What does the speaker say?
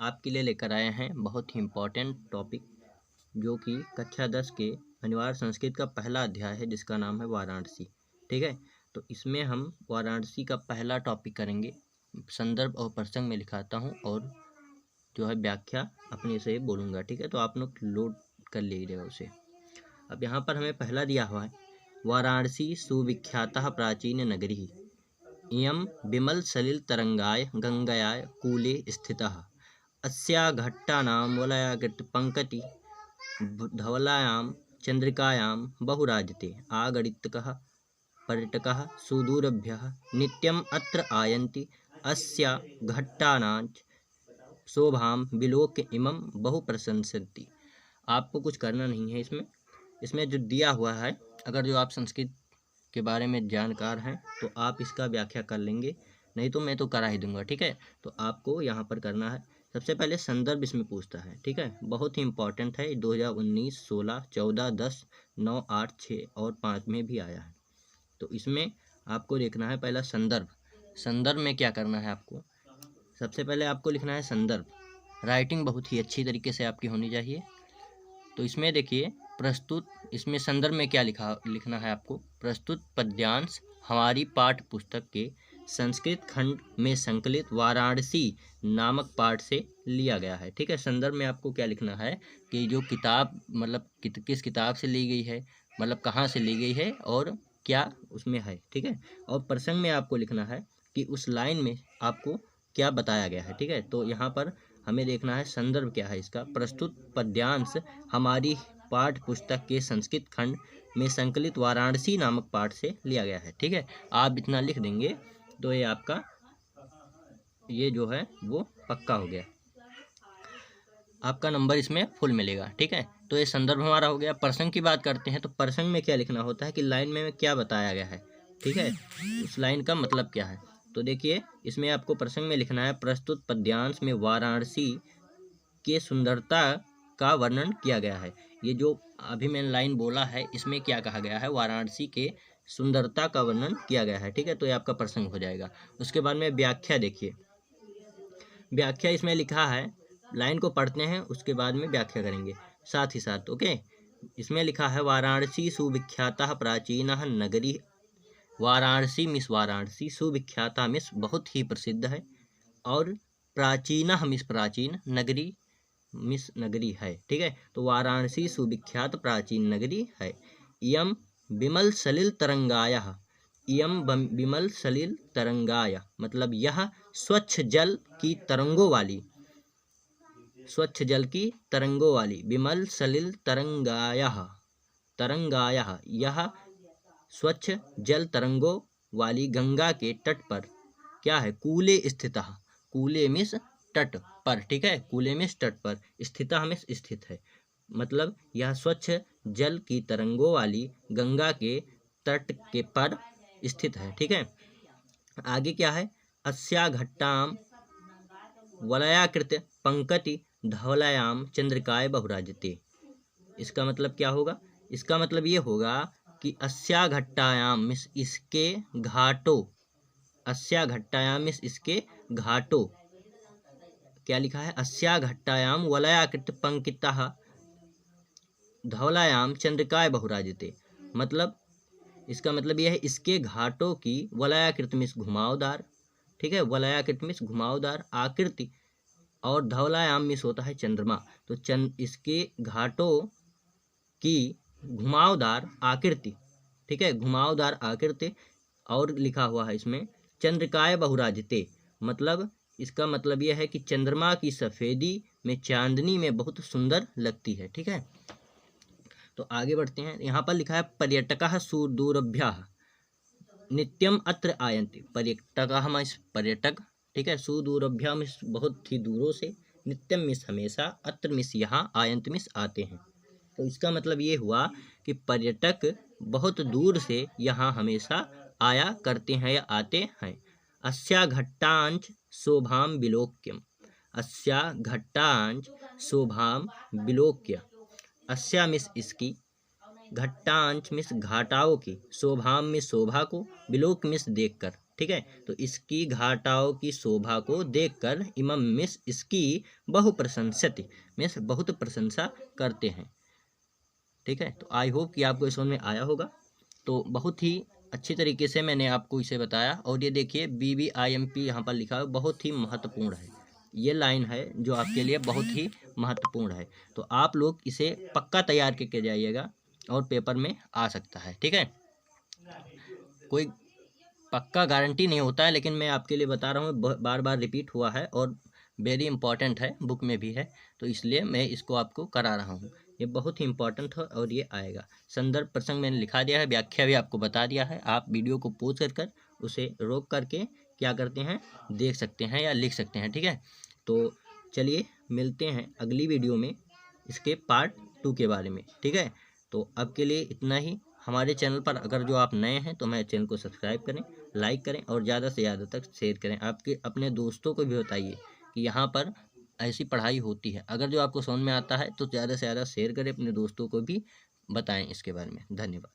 आपके लिए लेकर आए हैं बहुत ही इम्पोर्टेंट टॉपिक, जो कि कक्षा 10 के अनिवार्य संस्कृत का पहला अध्याय है, जिसका नाम है वाराणसी। ठीक है, तो इसमें हम वाराणसी का पहला टॉपिक करेंगे। संदर्भ और प्रसंग में लिखाता हूँ और जो है व्याख्या अपने से बोलूँगा। ठीक है, तो आप लोग लोड कर लीजिएगा उसे। अब यहाँ पर हमें पहला दिया हुआ है, वाराणसी सुविख्यातः प्राचीन नगरी इयं विमल सलिल तरंगाय गंगायाः कूले स्थितः अस्या घट्टानां वलयाकृत पंकति धवलायां चंद्रिकायां बहुराजते आगणितकः पर्यटकः सुदूरभ्यः नित्यम् अत्र आयन्ति अस्या घट्टानां शोभां विलोक्य इमं बहु प्रशंसन्ति। आपको कुछ करना नहीं है इसमें जो दिया हुआ है, अगर जो आप संस्कृत के बारे में जानकार हैं तो आप इसका व्याख्या कर लेंगे, नहीं तो मैं तो करा ही दूंगा। ठीक है, तो आपको यहाँ पर करना है। सबसे पहले संदर्भ इसमें पूछता है। ठीक है, बहुत ही इंपॉर्टेंट है, 2019, 16, 14, 10, 9, 8, 6 और 5 में भी आया है। तो इसमें आपको देखना है पहला संदर्भ। संदर्भ में क्या करना है आपको, सबसे पहले आपको लिखना है संदर्भ। राइटिंग बहुत ही अच्छी तरीके से आपकी होनी चाहिए। तो इसमें देखिए प्रस्तुत, इसमें संदर्भ में क्या लिखना है आपको, प्रस्तुत पद्यांश हमारी पाठ्य पुस्तक के संस्कृत खंड में संकलित वाराणसी नामक पाठ से लिया गया है। ठीक है, संदर्भ में आपको क्या लिखना है कि जो किताब मतलब किस किताब से ली गई है, मतलब कहाँ से ली गई है और क्या उसमें है। ठीक है, और प्रसंग में आपको लिखना है कि उस लाइन में आपको क्या बताया गया है। ठीक है, तो यहाँ पर हमें देखना है संदर्भ क्या है इसका, प्रस्तुत पद्यांश हमारी पाठ्य पुस्तक के संस्कृत खंड में संकलित वाराणसी नामक पाठ से लिया गया है। ठीक है, आप इतना लिख देंगे तो ये आपका ये जो है वो पक्का हो गया, आपका नंबर इसमें फुल मिलेगा। ठीक है, तो ये संदर्भ हमारा हो गया। प्रसंग की बात करते हैं तो प्रसंग में क्या लिखना होता है कि लाइन में क्या बताया गया है। ठीक है, उस लाइन का मतलब क्या है। तो देखिए इसमें आपको प्रसंग में लिखना है, प्रस्तुत पद्यांश में वाराणसी के सुंदरता का वर्णन किया गया है। ये जो अभी मैंने लाइन बोला है, इसमें क्या कहा गया है, वाराणसी के सुंदरता का वर्णन किया गया है। ठीक है, तो ये आपका प्रसंग हो जाएगा। उसके बाद में व्याख्या देखिए, व्याख्या इसमें लिखा है, लाइन को पढ़ते हैं उसके बाद में व्याख्या करेंगे साथ ही साथ। ओके, इसमें लिखा है वाराणसी सुविख्याता प्राचीन नगरी। वाराणसी सुविख्याता मिस बहुत ही प्रसिद्ध है, और प्राचीन मिस प्राचीन, नगरी मिस नगरी है। ठीक है, तो वाराणसी सुविख्यात प्राचीन नगरी है। इयम विमल सलिल तरंगायः, इयम विमल सलिल तरंगाय मतलब यह स्वच्छ जल की तरंगों वाली, स्वच्छ जल की तरंगों वाली, विमल सलिल तरंगायः, तरंगायः यह स्वच्छ जल तरंगों वाली गंगा के तट पर क्या है, कूले स्थितः, कूले मिस तट पर। ठीक है, कूले मिस तट पर, स्थितः मिस स्थित है, मतलब यह स्वच्छ जल की तरंगों वाली गंगा के तट के पर स्थित है। ठीक है, आगे क्या है, अस्या घट्टाम वलयाकृत पंकति धवलायाम चंद्रिकाय बहुराजते। इसका मतलब क्या होगा, इसका मतलब ये होगा कि अस्या घट्टायाम मिस इसके घाटों, अस्या घट्टायाम मिस इसके घाटों, क्या लिखा है, अस्या घट्टायाम वलयाकृत पंकितः धवलायाम चंद्रिकाय बहुराजते, मतलब इसका मतलब यह है इसके घाटों की वलयाकृत मिस घुमावदार। ठीक है, वलयाकृत मिस घुमावदार आकृति, और धवलायाम मिस होता है चंद्रमा, तो इसके घाटों की घुमावदार आकृति। ठीक है, घुमावदार आकृति, और लिखा हुआ है इसमें चंद्रिकाय बहुराजते, मतलब इसका मतलब यह है कि चंद्रमा की सफेदी में चांदनी में बहुत सुंदर लगती है। ठीक है, तो आगे बढ़ते हैं। यहाँ पर लिखा है पर्यटकः सुदूरभ्यः नित्यम अत्र आयन्ति, पर्यटक। ठीक है, सुदूरभ्यः मिस बहुत ही दूरों से, नित्यम मिस हमेशा, अत्र मिस यहाँ, आयंत मिस आते हैं। तो इसका मतलब ये हुआ कि पर्यटक बहुत दूर से यहाँ हमेशा आया करते हैं या आते हैं। अस्या घट्टांच शोभाम विलोक्यम, अस्या घट्टांच शोभाम विलोक्य, अस्या मिस इसकी, घट्टांच मिस घाटाओं की, शोभाम मिस शोभा को, विलोक मिस देखकर। ठीक है। तो इसकी घाटाओं की शोभा को देखकर इमाम मिस इसकी बहुप्रशंसित मिस बहुत प्रशंसा करते हैं। ठीक है। तो आई होप कि आपको समझ में आया होगा। तो बहुत ही अच्छी तरीके से मैंने आपको इसे बताया। और ये देखिए BBIMP यहाँ पर लिखा है, बहुत ही महत्वपूर्ण है। ये लाइन है जो आपके लिए बहुत ही महत्वपूर्ण है। तो आप लोग इसे पक्का तैयार करके जाइएगा और पेपर में आ सकता है। ठीक है। कोई पक्का गारंटी नहीं होता है, लेकिन मैं आपके लिए बता रहा हूँ, बार बार रिपीट हुआ है और वेरी इंपॉर्टेंट है, बुक में भी है, तो इसलिए मैं इसको आपको करा रहा हूँ। ये बहुत ही इंपॉर्टेंट है और ये आएगा। संदर्भ प्रसंग मैंने लिखा दिया है, व्याख्या भी आपको बता दिया है। आप वीडियो को पॉज कर उसे रोक करके क्या करते हैं, देख सकते हैं या लिख सकते हैं। ठीक है। तो चलिए मिलते हैं अगली वीडियो में इसके पार्ट 2 के बारे में। ठीक है। तो अब के लिए इतना ही। हमारे चैनल पर अगर जो आप नए हैं तो हमारे चैनल को सब्सक्राइब करें, लाइक करें और ज़्यादा से ज़्यादा तक शेयर करें। आपके अपने दोस्तों को भी बताइए कि यहाँ पर ऐसी पढ़ाई होती है। अगर जो आपको समझ में आता है तो ज़्यादा से ज़्यादा शेयर करें, अपने दोस्तों को भी बताएं इसके बारे में। धन्यवाद।